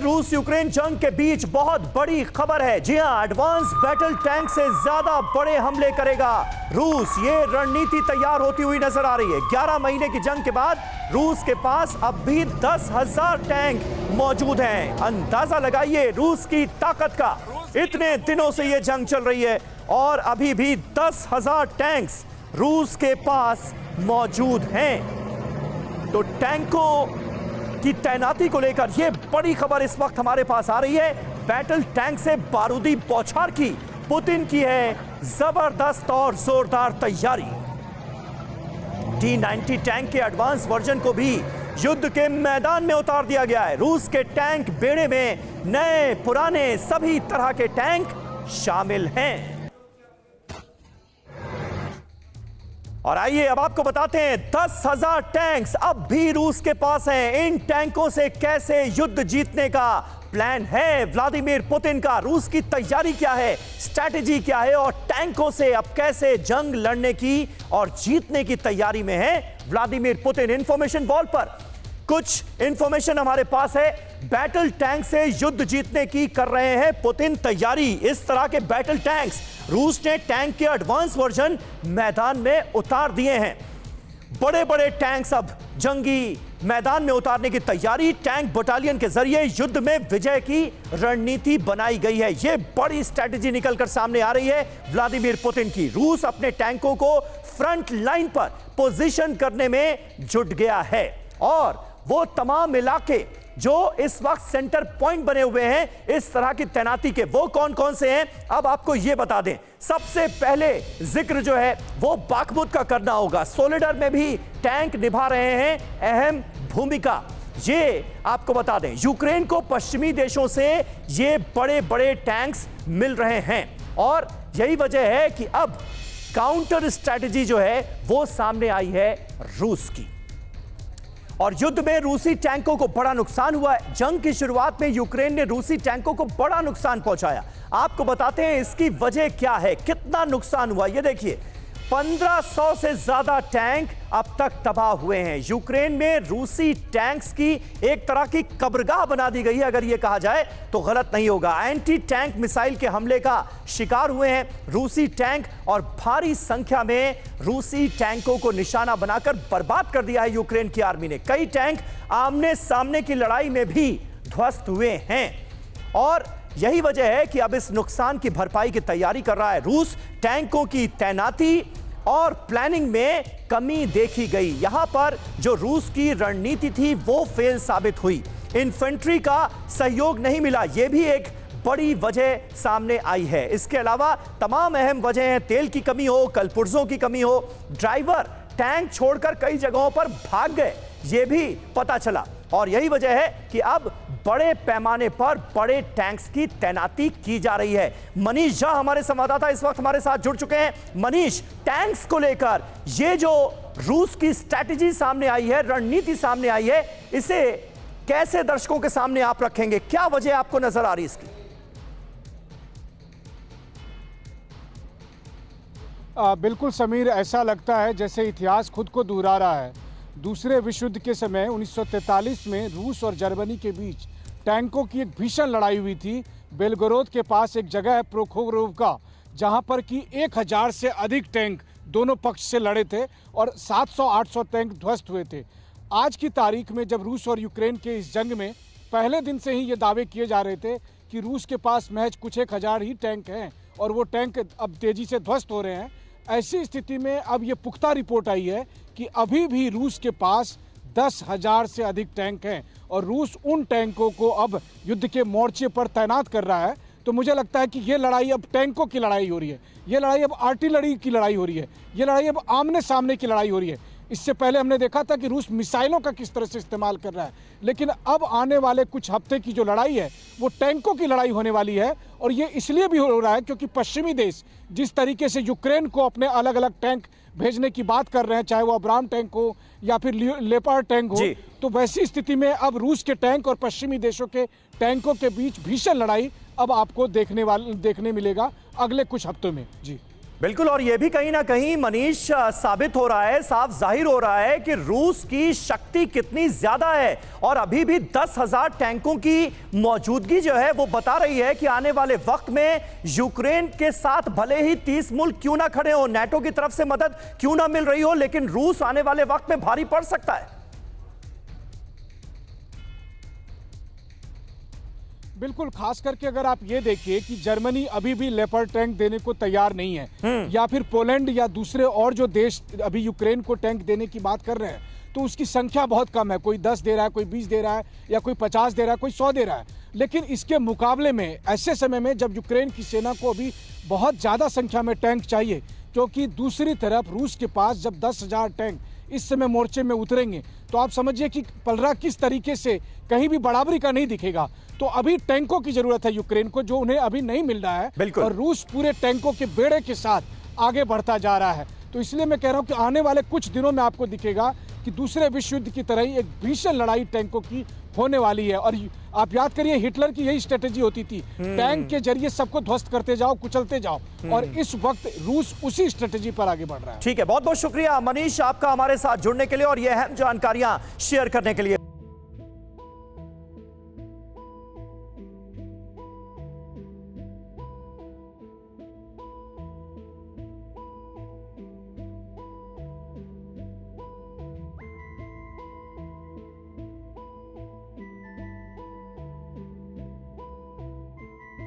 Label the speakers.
Speaker 1: रूस यूक्रेन जंग के बीच बहुत बड़ी खबर है। जी हां, एडवांस बैटल टैंक से ज्यादा बड़े हमले करेगा रूस, ये रणनीति तैयार होती हुई नजर आ रही है। 11 महीने की जंग के बाद रूस के पास अब भी 10,000 टैंक मौजूद हैं। अंदाजा लगाइए रूस की ताकत का। इतने दिनों से ये जंग चल रही है और अभी भी 10,000 टैंक्स रूस के पास मौजूद हैं। तो टैंकों की तैनाती को लेकर यह बड़ी खबर इस वक्त हमारे पास आ रही है। बैटल टैंक से बारूदी बौछार की पुतिन की है जबरदस्त और जोरदार तैयारी। T-90 टैंक के एडवांस वर्जन को भी युद्ध के मैदान में उतार दिया गया है। रूस के टैंक बेड़े में नए पुराने सभी तरह के टैंक शामिल हैं। और आइए अब आपको बताते हैं 10,000 टैंक्स अब भी रूस के पास हैं। इन टैंकों से कैसे युद्ध जीतने का प्लान है व्लादिमीर पुतिन का, रूस की तैयारी क्या है, स्ट्रैटेजी क्या है और टैंकों से अब कैसे जंग लड़ने की और जीतने की तैयारी में है व्लादिमीर पुतिन। इंफॉर्मेशन वॉल पर कुछ इंफॉर्मेशन हमारे पास है। बैटल टैंक से युद्ध जीतने की कर रहे हैं पुतिन तैयारी। इस तरह के बैटल टैंक्स रूस ने टैंक के एडवांस वर्जन मैदान में उतार दिए हैं। बड़े बड़े टैंक्स अब जंगी मैदान में उतारने की तैयारी। टैंक बटालियन के जरिए युद्ध में विजय की रणनीति बनाई गई है। यह बड़ी स्ट्रैटेजी निकलकर सामने आ रही है व्लादिमीर पुतिन की। रूस अपने टैंकों को फ्रंट लाइन पर पोजीशन करने में जुट गया है और वो तमाम इलाके जो इस वक्त सेंटर पॉइंट बने हुए हैं इस तरह की तैनाती के, वो कौन कौन से हैं अब आपको ये बता दें। सबसे पहले जिक्र जो है वो बाखमुत का करना होगा। सोलेडर में भी टैंक निभा रहे हैं अहम भूमिका। ये आपको बता दें यूक्रेन को पश्चिमी देशों से ये बड़े बड़े टैंक्स मिल रहे हैं और यही वजह है कि अब काउंटर स्ट्रैटेजी जो है वो सामने आई है रूस की। और युद्ध में रूसी टैंकों को बड़ा नुकसान हुआ है। जंग की शुरुआत में यूक्रेन ने रूसी टैंकों को बड़ा नुकसान पहुंचाया। आपको बताते हैं इसकी वजह क्या है, कितना नुकसान हुआ। ये देखिए 1500 से ज्यादा टैंक अब तक तबाह हुए हैं। यूक्रेन में रूसी टैंक्स की एक तरह की कब्रगाह बना दी गई है, अगर यह कहा जाए तो गलत नहीं होगा। एंटी टैंक मिसाइल के हमले का शिकार हुए हैं रूसी टैंक और भारी संख्या में रूसी टैंकों को निशाना बनाकर बर्बाद कर दिया है यूक्रेन की आर्मी ने। कई टैंक आमने सामने की लड़ाई में भी ध्वस्त हुए हैं और यही वजह है कि अब इस नुकसान की भरपाई की तैयारी कर रहा है रूस। टैंकों की तैनाती और प्लानिंग में कमी देखी गई। यहां पर जो रूस की रणनीति थी वो फेल साबित हुई। इन्फेंट्री का सहयोग नहीं मिला, यह भी एक बड़ी वजह सामने आई है। इसके अलावा तमाम अहम वजह हैं। तेल की कमी हो, कलपुर्जों की कमी हो, ड्राइवर टैंक छोड़कर कई जगहों पर भाग गए, यह भी पता चला। और यही वजह है कि अब बड़े पैमाने पर बड़े टैंक्स की तैनाती की जा रही है। मनीष झा हमारे संवाददाता इस वक्त हमारे साथ जुड़ चुके हैं। मनीष, टैंक्स को लेकर ये जो रूस की स्ट्रैटेजी सामने आई है, रणनीति सामने आई है, इसे कैसे दर्शकों के सामने आप रखेंगे? क्या वजह आपको नजर आ रही है इसकी?
Speaker 2: बिल्कुल समीर, ऐसा लगता है जैसे इतिहास खुद को दोहरा रहा है। दूसरे विश्व युद्ध के समय 1943 में रूस और जर्मनी के बीच टैंकों की एक भीषण लड़ाई हुई थी। बेलगोरोद के पास एक जगह है प्रोखोरोवका, जहां पर कि 1000 से अधिक टैंक दोनों पक्ष से लड़े थे और 700-800 टैंक ध्वस्त हुए थे। आज की तारीख में जब रूस और यूक्रेन के इस जंग में पहले दिन से ही ये दावे किए जा रहे थे कि रूस के पास महज कुछ 1000 ही टैंक हैं और वो टैंक अब तेजी से ध्वस्त हो रहे हैं। ऐसी स्थिति में अब ये पुख्ता रिपोर्ट आई है कि अभी भी रूस के पास 10,000 से अधिक टैंक हैं और रूस उन टैंकों को अब युद्ध के मोर्चे पर तैनात कर रहा है। तो मुझे लगता है कि ये लड़ाई अब टैंकों की लड़ाई हो रही है, ये लड़ाई अब आर्टिलरी की लड़ाई हो रही है, ये लड़ाई अब आमने सामने की लड़ाई हो रही है। इससे पहले हमने देखा था कि रूस मिसाइलों का किस तरह से इस्तेमाल कर रहा है, लेकिन अब आने वाले कुछ हफ्ते की जो लड़ाई है वो टैंकों की लड़ाई होने वाली है। और ये इसलिए भी हो रहा है क्योंकि पश्चिमी देश जिस तरीके से यूक्रेन को अपने अलग अलग टैंक भेजने की बात कर रहे हैं, चाहे वो अब्राम टैंक हो या फिर लेपर्ड टैंक हो, तो वैसी स्थिति में अब रूस के टैंक और पश्चिमी देशों के टैंकों के बीच भीषण लड़ाई अब आपको देखने मिलेगा अगले कुछ हफ्तों में। जी
Speaker 1: बिल्कुल, और यह भी कहीं ना कहीं मनीष साबित हो रहा है, साफ जाहिर हो रहा है कि रूस की शक्ति कितनी ज्यादा है। और अभी भी 10,000 टैंकों की मौजूदगी जो है वो बता रही है कि आने वाले वक्त में यूक्रेन के साथ भले ही 30 मुल्क क्यों ना खड़े हो, नाटो की तरफ से मदद क्यों ना मिल रही हो, लेकिन रूस आने वाले वक्त में भारी पड़ सकता है।
Speaker 2: बिल्कुल, खास करके अगर आप ये देखिए कि जर्मनी अभी भी लेपर्ड टैंक देने को तैयार नहीं है, या फिर पोलैंड या दूसरे और जो देश अभी यूक्रेन को टैंक देने की बात कर रहे हैं, तो उसकी संख्या बहुत कम है। कोई 10 दे रहा है, कोई 20 दे रहा है, या कोई 50 दे रहा है, कोई 100 दे रहा है। लेकिन इसके मुकाबले में ऐसे समय में जब यूक्रेन की सेना को अभी बहुत ज़्यादा संख्या में टैंक चाहिए, क्योंकि दूसरी तरफ रूस के पास जब 10,000 टैंक इस समय मोर्चे में उतरेंगे, तो आप समझिए कि पलड़ा किस तरीके से कहीं भी बराबरी का नहीं दिखेगा। तो अभी टैंकों की जरूरत है यूक्रेन को, जो उन्हें अभी नहीं मिल रहा है, और रूस पूरे टैंकों के बेड़े के साथ आगे बढ़ता जा रहा है। तो इसलिए मैं कह रहा हूं कि आने वाले कुछ दिनों में आपको दिखेगा कि दूसरे विश्व युद्ध की तरह ही एक भीषण लड़ाई टैंकों की होने वाली है। और आप याद करिए, हिटलर की यही स्ट्रेटेजी होती थी, टैंक के जरिए सबको ध्वस्त करते जाओ, कुचलते जाओ, और इस वक्त रूस उसी स्ट्रेटेजी पर आगे बढ़ रहा है।
Speaker 1: ठीक है, बहुत बहुत शुक्रिया मनीष आपका हमारे साथ जुड़ने के लिए और यह अहम जानकारियां शेयर करने के लिए।